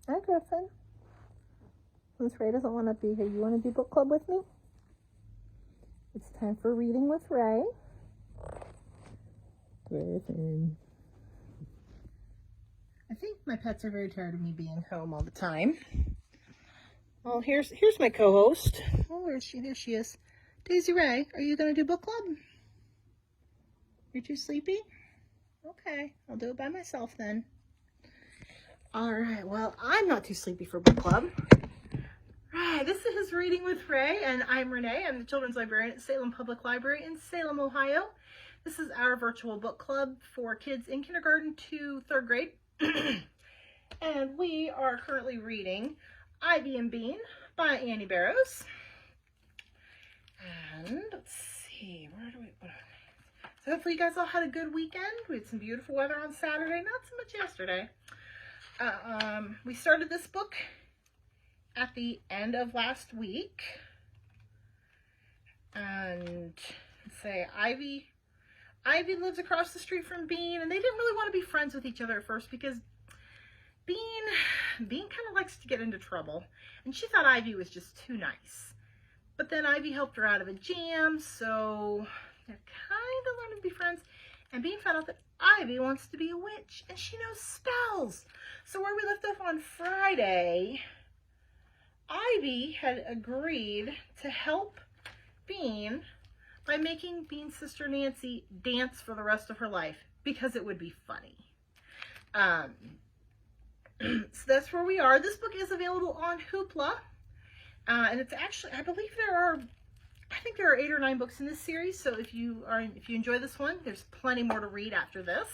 Hi, Griffin. Since Ray doesn't want to be here, you want to do book club with me? It's time for reading with Ray. Griffin. I think my pets are very tired of me being home all the time. Well, here's my co-host. Oh, where is she? There she is. Daisy Ray, are you going to do book club? You're too sleepy? Okay, I'll do it by myself then. All right, well, I'm not too sleepy for book club. Right, this is Reading with Ray, and I'm Renee. I'm the children's librarian at Salem Public Library in Salem, Ohio. This is our virtual book club for kids in kindergarten to 3rd grade. And we are currently reading Ivy and Bean by Annie Barrows. And let's see, where do we put it? So hopefully you guys all had a good weekend. We had some beautiful weather on Saturday, not so much yesterday. We started this book at the end of last week. And let's say Ivy lives across the street from Bean, and they didn't really want to be friends with each other at first because Bean kind of likes to get into trouble, and she thought Ivy was just too nice. But then Ivy helped her out of a jam, so they're kind of learning to be friends. And Bean found out that Ivy wants to be a witch, and she knows spells. So where we left off on Friday, Ivy had agreed to help Bean by making Bean's sister Nancy dance for the rest of her life because it would be funny. So that's where we are. This book is available on Hoopla, and it's actually, I think there are 8 or 9 books in this series. So if you enjoy this one, there's plenty more to read after this.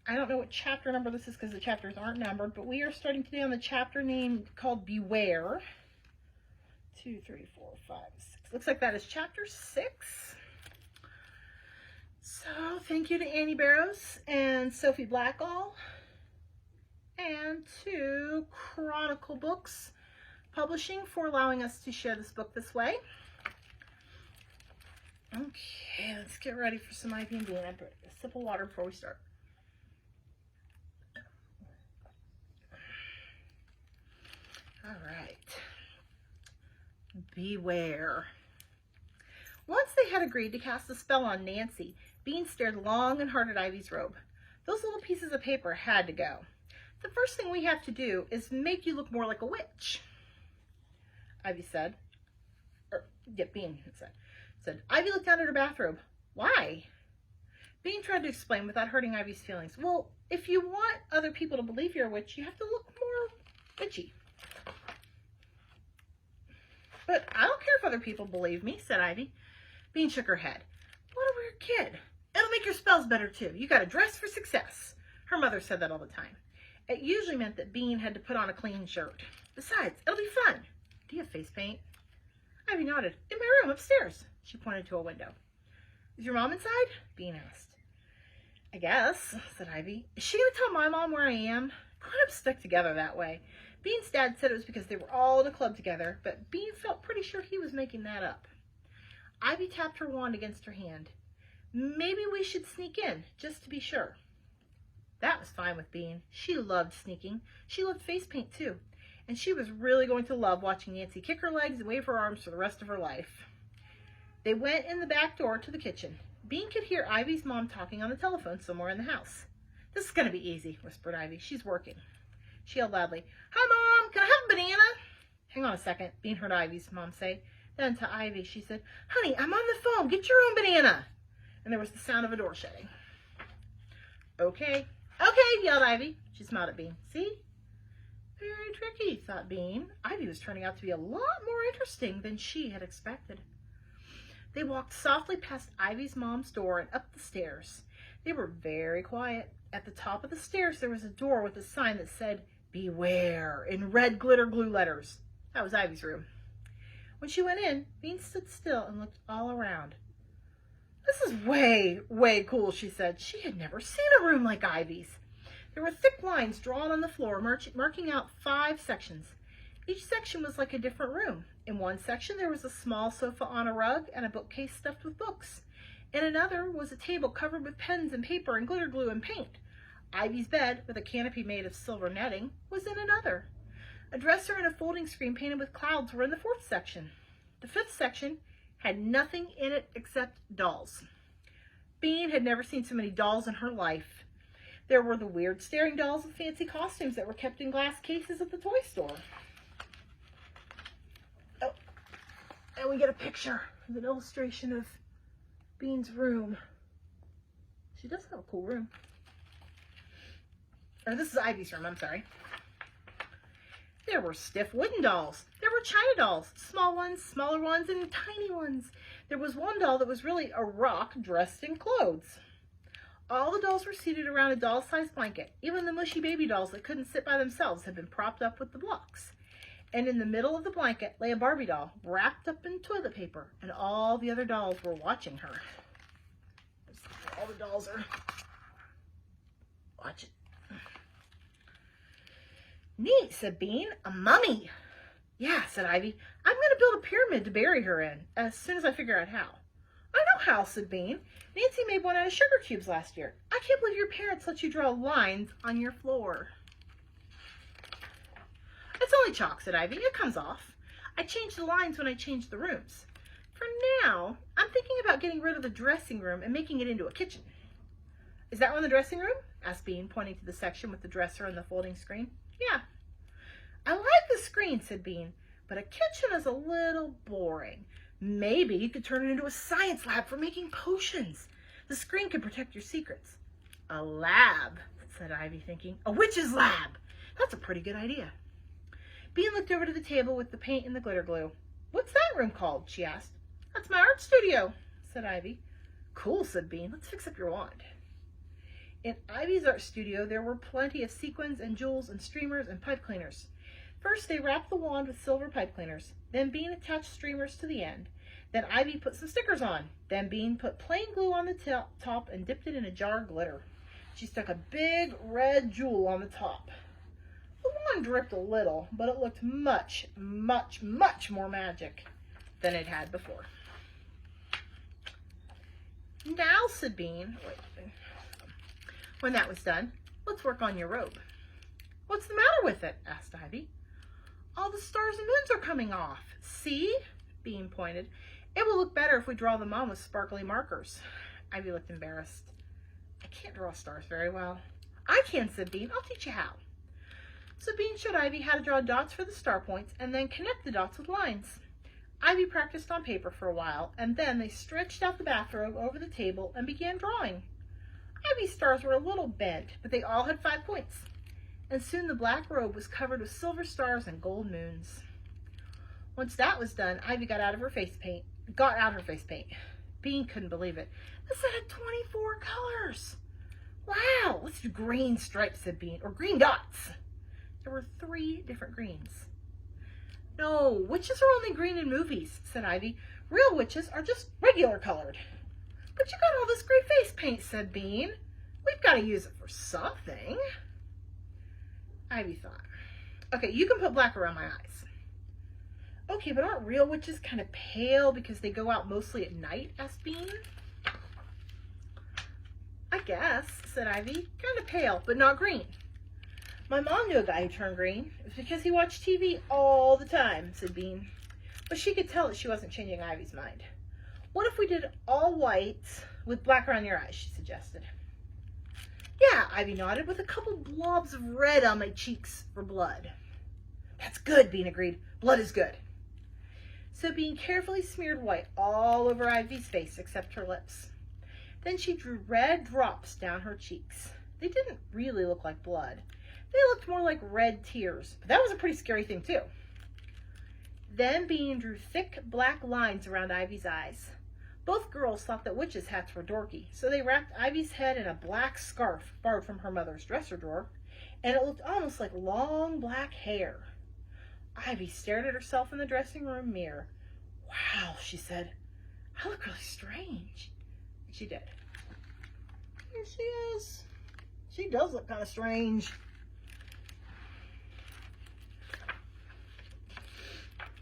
I don't know what chapter number this is because the chapters aren't numbered, but we are starting today on the chapter name called Beware. 2, 3, 4, 5, 6. Looks like that is chapter 6. So thank you to Annie Barrows and Sophie Blackall and to Chronicle Books Publishing for allowing us to share this book this way. Okay, let's get ready for some Ivy and Bean. I put a sip of water before we start. All right. Beware. Once they had agreed to cast a spell on Nancy, Bean stared long and hard at Ivy's robe. Those little pieces of paper had to go. The first thing we have to do is make you look more like a witch, Ivy said. Bean said. Ivy looked down at her bathrobe. Why? Bean tried to explain without hurting Ivy's feelings. Well, if you want other people to believe you're a witch, you have to look more witchy. But I don't care if other people believe me, said Ivy. Bean shook her head. What a weird kid. It'll make your spells better, too. You gotta dress for success. Her mother said that all the time. It usually meant that Bean had to put on a clean shirt. Besides, it'll be fun. Do you have face paint? Ivy nodded. In my room upstairs. She pointed to a window. Is your mom inside? Bean asked. I guess, said Ivy. Is she gonna tell my mom where I am? Grown-ups stick together that way. Bean's dad said it was because they were all in a club together, but Bean felt pretty sure he was making that up. Ivy tapped her wand against her hand. Maybe we should sneak in, just to be sure. That was fine with Bean. She loved sneaking. She loved face paint, too. And she was really going to love watching Nancy kick her legs and wave her arms for the rest of her life. They went in the back door to the kitchen. Bean could hear Ivy's mom talking on the telephone somewhere in the house. This is going to be easy, whispered Ivy. She's working. She yelled loudly, Hi, Mom! Can I have a banana? Hang on a second, Bean heard Ivy's mom say. Then to Ivy, she said, Honey, I'm on the phone. Get your own banana. And there was the sound of a door shutting. Okay, yelled Ivy. She smiled at Bean. See? Very tricky, thought Bean. Ivy was turning out to be a lot more interesting than she had expected. They walked softly past Ivy's mom's door and up the stairs. They were very quiet. At the top of the stairs, there was a door with a sign that said, Beware, in red glitter glue letters. That was Ivy's room. When she went in, Bean stood still and looked all around. This is way, way cool, she said. She had never seen a room like Ivy's. There were thick lines drawn on the floor, marking out 5 sections. Each section was like a different room. In one section, there was a small sofa on a rug and a bookcase stuffed with books. In another was a table covered with pens and paper and glitter glue and paint. Ivy's bed, with a canopy made of silver netting, was in another. A dresser and a folding screen painted with clouds were in the fourth section. The fifth section had nothing in it except dolls. Bean had never seen so many dolls in her life. There were the weird staring dolls with fancy costumes that were kept in glass cases at the toy store. Oh, and we get a picture of an illustration of Bean's room. She does have a cool room. Or this is Ivy's room, I'm sorry. There were stiff wooden dolls. There were china dolls, small ones, smaller ones, and tiny ones. There was one doll that was really a rock dressed in clothes. All the dolls were seated around a doll-sized blanket. Even the mushy baby dolls that couldn't sit by themselves had been propped up with the blocks. And in the middle of the blanket lay a Barbie doll wrapped up in toilet paper, and all the other dolls were watching her. All the dolls are watching. Neat, said Bean. A mummy. Yeah, said Ivy. I'm going to build a pyramid to bury her in as soon as I figure out how. I know how, said Bean. Nancy made one out of sugar cubes last year. I can't believe your parents let you draw lines on your floor. It's only chalk, said Ivy. It comes off. I changed the lines when I changed the rooms. For now, I'm thinking about getting rid of the dressing room and making it into a kitchen. Is that one the dressing room? Asked Bean, pointing to the section with the dresser and the folding screen. Yeah. I like the screen, said Bean, but a kitchen is a little boring. Maybe you could turn it into a science lab for making potions. The screen could protect your secrets. A lab, said Ivy, thinking. A witch's lab. That's a pretty good idea. Bean looked over to the table with the paint and the glitter glue. What's that room called? She asked. That's my art studio, said Ivy. Cool, said Bean. Let's fix up your wand. In Ivy's art studio, there were plenty of sequins and jewels and streamers and pipe cleaners. First, they wrapped the wand with silver pipe cleaners. Then Bean attached streamers to the end. Then Ivy put some stickers on. Then Bean put plain glue on the top and dipped it in a jar of glitter. She stuck a big red jewel on the top. The wand dripped a little, but it looked much, much, much more magic than it had before. Now, said Bean, when that was done, let's work on your robe. What's the matter with it? Asked Ivy. All the stars and moons are coming off. See? Bean pointed. It will look better if we draw them on with sparkly markers. Ivy looked embarrassed. I can't draw stars very well. I can, said Bean. I'll teach you how. So Bean showed Ivy how to draw dots for the star points and then connect the dots with lines. Ivy practiced on paper for a while, and then they stretched out the bathrobe over the table and began drawing. Ivy's stars were a little bent, but they all had 5 points. And soon the black robe was covered with silver stars and gold moons. Once that was done, Ivy got out her face paint. Bean couldn't believe it. This set had 24 colors. Wow, let's do green stripes, said Bean, or green dots. There were 3 different greens. No, witches are only green in movies, said Ivy. Real witches are just regular colored. But you got all this great face paint, said Bean. We've got to use it for something. Ivy thought. Okay, you can put black around my eyes. Okay, but aren't real witches kind of pale because they go out mostly at night? Asked Bean. I guess, said Ivy. Kind of pale, but not green. My mom knew a guy who turned green. It was because he watched TV all the time, said Bean. But she could tell that she wasn't changing Ivy's mind. What if we did all white with black around your eyes, she suggested. Yeah, Ivy nodded, with a couple blobs of red on my cheeks for blood. That's good, Bean agreed. Blood is good. So Bean carefully smeared white all over Ivy's face except her lips. Then she drew red drops down her cheeks. They didn't really look like blood. They looked more like red tears, but that was a pretty scary thing too. Then Bean drew thick black lines around Ivy's eyes. Both girls thought that witches' hats were dorky, so they wrapped Ivy's head in a black scarf borrowed from her mother's dresser drawer, and it looked almost like long black hair. Ivy stared at herself in the dressing room mirror. Wow, she said, I look really strange. And she did. Here she is. She does look kind of strange.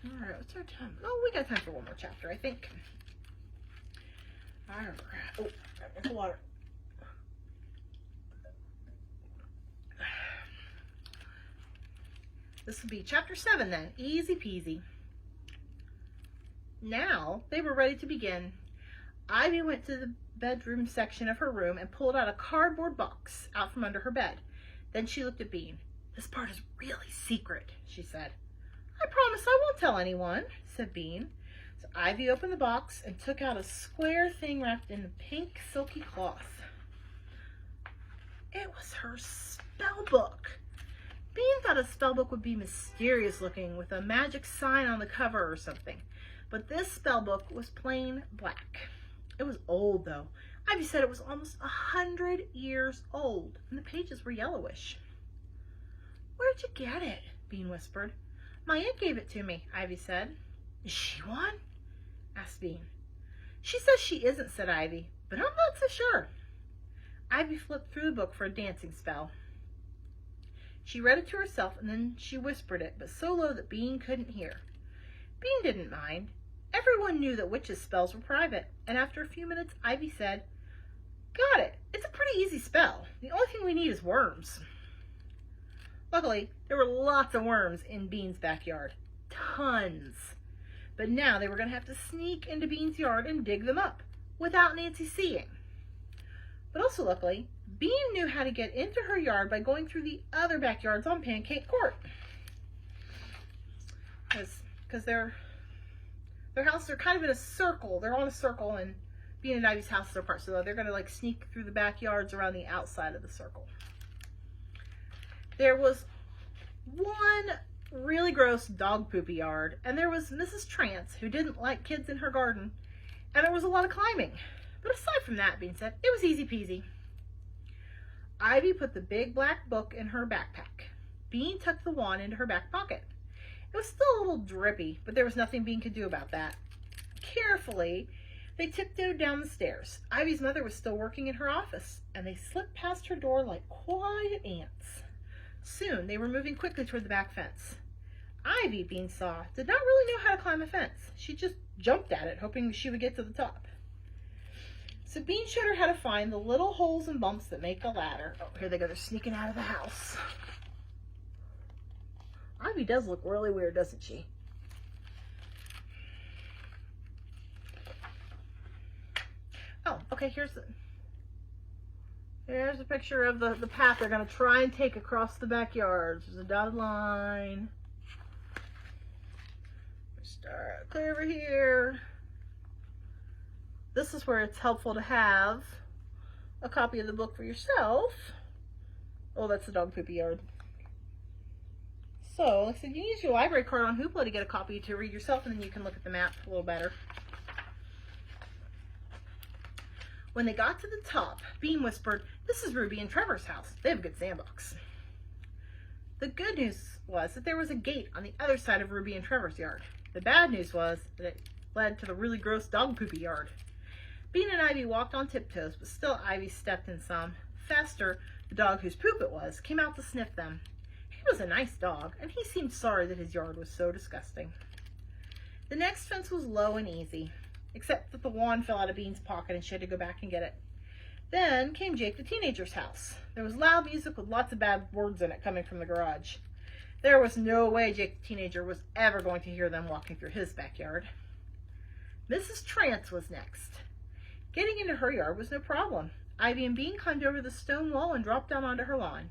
All right, what's our time? Oh, we got time for one more chapter, I think. All right. Oh, there's water. This would be chapter 7 then. Easy peasy. Now they were ready to begin. Ivy went to the bedroom section of her room and pulled out a cardboard box out from under her bed. Then she looked at Bean. "This part is really secret," she said. "I promise I won't tell anyone," said Bean. So Ivy opened the box and took out a square thing wrapped in pink silky cloth. It was her spell book. Bean thought a spell book would be mysterious looking with a magic sign on the cover or something. But this spell book was plain black. It was old, though. Ivy said it was almost 100 years old, and the pages were yellowish. "Where'd you get it?" Bean whispered. "My aunt gave it to me," Ivy said. "Is she one?" asked Bean. "She says she isn't," said Ivy, "but I'm not so sure." Ivy flipped through the book for a dancing spell. She read it to herself, and then she whispered it, but so low that Bean couldn't hear. Bean didn't mind. Everyone knew that witches' spells were private, and after a few minutes, Ivy said, "Got it. It's a pretty easy spell. The only thing we need is worms." Luckily, there were lots of worms in Bean's backyard. Tons. But now they were going to have to sneak into Bean's yard and dig them up, without Nancy seeing. But also, luckily, Bean knew how to get into her yard by going through the other backyards on Pancake Court. Because their houses are kind of in a circle. They're on a circle, and Bean and Ivy's houses are apart. So they're going to sneak through the backyards around the outside of the circle. There was one really gross dog poopy yard, and there was Mrs. Trance, who didn't like kids in her garden, and there was a lot of climbing. But aside from that, Bean said, it was easy peasy. Ivy put the big black book in her backpack. Bean tucked the wand into her back pocket. It was still a little drippy, but there was nothing Bean could do about that. Carefully, they tiptoed down the stairs. Ivy's mother was still working in her office, and they slipped past her door like quiet ants. Soon, they were moving quickly toward the back fence. Ivy, Bean saw, did not really know how to climb a fence. She just jumped at it, hoping she would get to the top. So Bean showed her how to find the little holes and bumps that make a ladder. Oh, here they go. They're sneaking out of the house. Ivy does look really weird, doesn't she? Oh, okay, here's a picture of the path they're going to try and take across the backyards. There's a dotted line. Start clear over here. This is where it's helpful to have a copy of the book for yourself. Oh, that's the dog poopy yard. So, like I said, you can use your library card on Hoopla to get a copy to read yourself, and then you can look at the map a little better. When they got to the top, Bean whispered, "This is Ruby and Trevor's house. They have a good sandbox." The good news was that there was a gate on the other side of Ruby and Trevor's yard. The bad news was that it led to the really gross dog poopy yard. Bean and Ivy walked on tiptoes, but still Ivy stepped in some. Faster, the dog whose poop it was, came out to sniff them. He was a nice dog, and he seemed sorry that his yard was so disgusting. The next fence was low and easy, except that the wand fell out of Bean's pocket and she had to go back and get it. Then came Jake the teenager's house. There was loud music with lots of bad words in it coming from the garage. There was no way Jake the teenager was ever going to hear them walking through his backyard. Mrs. Trance was next. Getting into her yard was no problem. Ivy and Bean climbed over the stone wall and dropped down onto her lawn.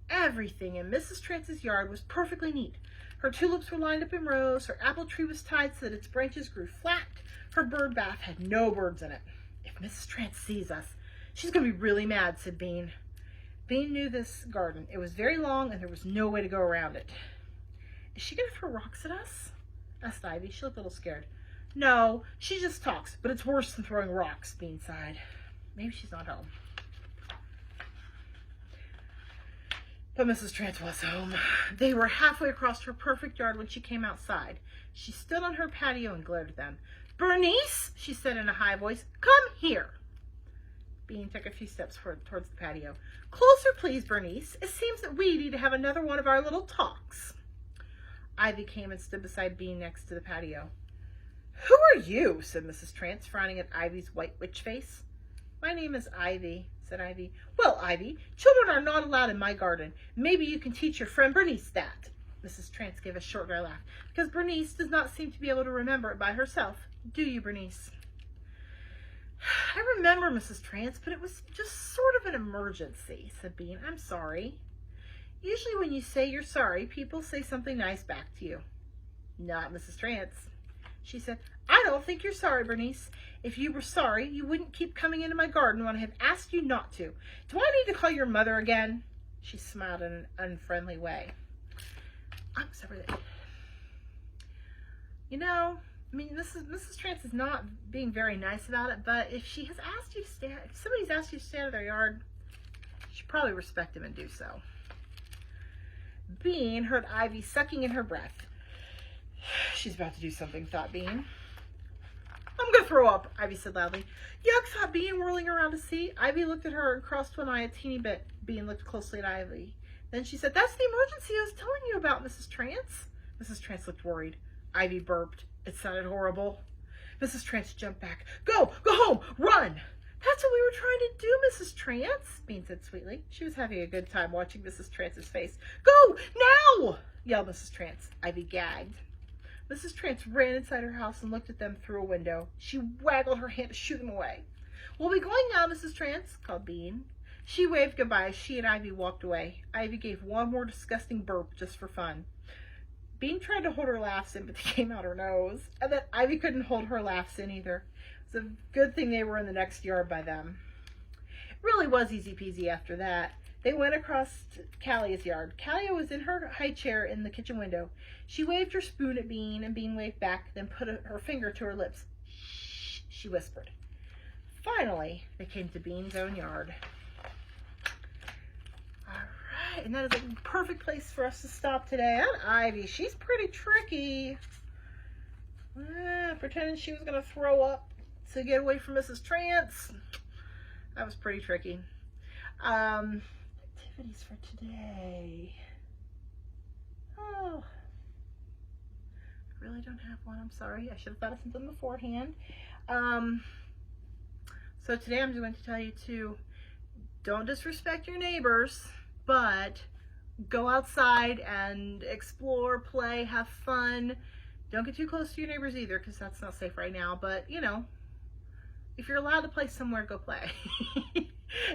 Everything in Mrs. Trance's yard was perfectly neat. Her tulips were lined up in rows, her apple tree was tied so that its branches grew flat, her bird bath had no birds in it. "If Mrs. Trance sees us, she's going to be really mad," said Bean. Bean knew this garden. It was very long and there was no way to go around it. "Is she going to throw rocks at us?" asked Ivy. She looked a little scared. "No, she just talks, but it's worse than throwing rocks," Bean sighed. Maybe she's not home. But Mrs. Trance was home. They were halfway across her perfect yard when she came outside. She stood on her patio and glared at them. "Bernice," she said in a high voice, "come here." Bean took a few steps towards the patio. "Closer, please, Bernice. It seems that we need to have another one of our little talks." Ivy came and stood beside Bean next to the patio. "Who are you?" said Mrs. Trance, frowning at Ivy's white witch face. "My name is Ivy," said Ivy. "Well, Ivy, children are not allowed in my garden. Maybe you can teach your friend Bernice that." Mrs. Trance gave a short, dry laugh. Because Bernice does not seem to be able to remember it by herself. Do you, Bernice? I remember, Mrs. Trance, but it was just sort of an emergency, said Bean. I'm sorry. Usually when you say you're sorry, people say something nice back to you. Not Mrs. Trance. She said, I don't think you're sorry, Bernice. If you were sorry, you wouldn't keep coming into my garden when I have asked you not to. Do I need to call your mother again? She smiled in an unfriendly way. I'm sorry. You know, I mean, Mrs. Trance is not being very nice about it, but if she has asked you to stay, if somebody's asked you to stay out of their yard, you should probably respect him and do so. Bean heard Ivy sucking in her breath. She's about to do something, thought Bean. I'm going to throw up, Ivy said loudly. Yuck, thought Bean, whirling around to see. Ivy looked at her and crossed one eye a teeny bit. Bean looked closely at Ivy. Then she said, that's the emergency I was telling you about, Mrs. Trance. Mrs. Trance looked worried. Ivy burped. It sounded horrible. Mrs. Trance jumped back. Go home, run. That's what we were trying to do, Mrs. Trance, Bean said sweetly. She was having a good time watching Mrs. Trance's face. Go, now, yelled Mrs. Trance. Ivy gagged. Mrs. Trance ran inside her house and looked at them through a window. She waggled her hand to shoo them away. We'll be going now, Mrs. Trance, called Bean. She waved goodbye as she and Ivy walked away. Ivy gave one more disgusting burp just for fun. Bean tried to hold her laughs in, but they came out her nose. And then Ivy couldn't hold her laughs in either. It's a good thing they were in the next yard by them. It really was easy peasy after that. They went across Callie's yard. Callie was in her high chair in the kitchen window. She waved her spoon at Bean, and Bean waved back, then put her finger to her lips. Shh, she whispered. Finally, they came to Bean's own yard. All right, and that is a perfect place for us to stop today. And Ivy, she's pretty tricky. Pretending she was going to throw up to get away from Mrs. Trance. That was pretty tricky. Activities for today. Oh, I really don't have one. I'm sorry. I should have thought of something beforehand. So today I'm going to tell you to don't disrespect your neighbors, but go outside and explore, play, have fun. Don't get too close to your neighbors either, because that's not safe right now. But, you know, if you're allowed to play somewhere, go play.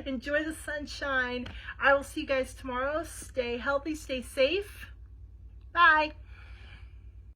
Enjoy the sunshine. I will see you guys tomorrow. Stay healthy, stay safe. Bye.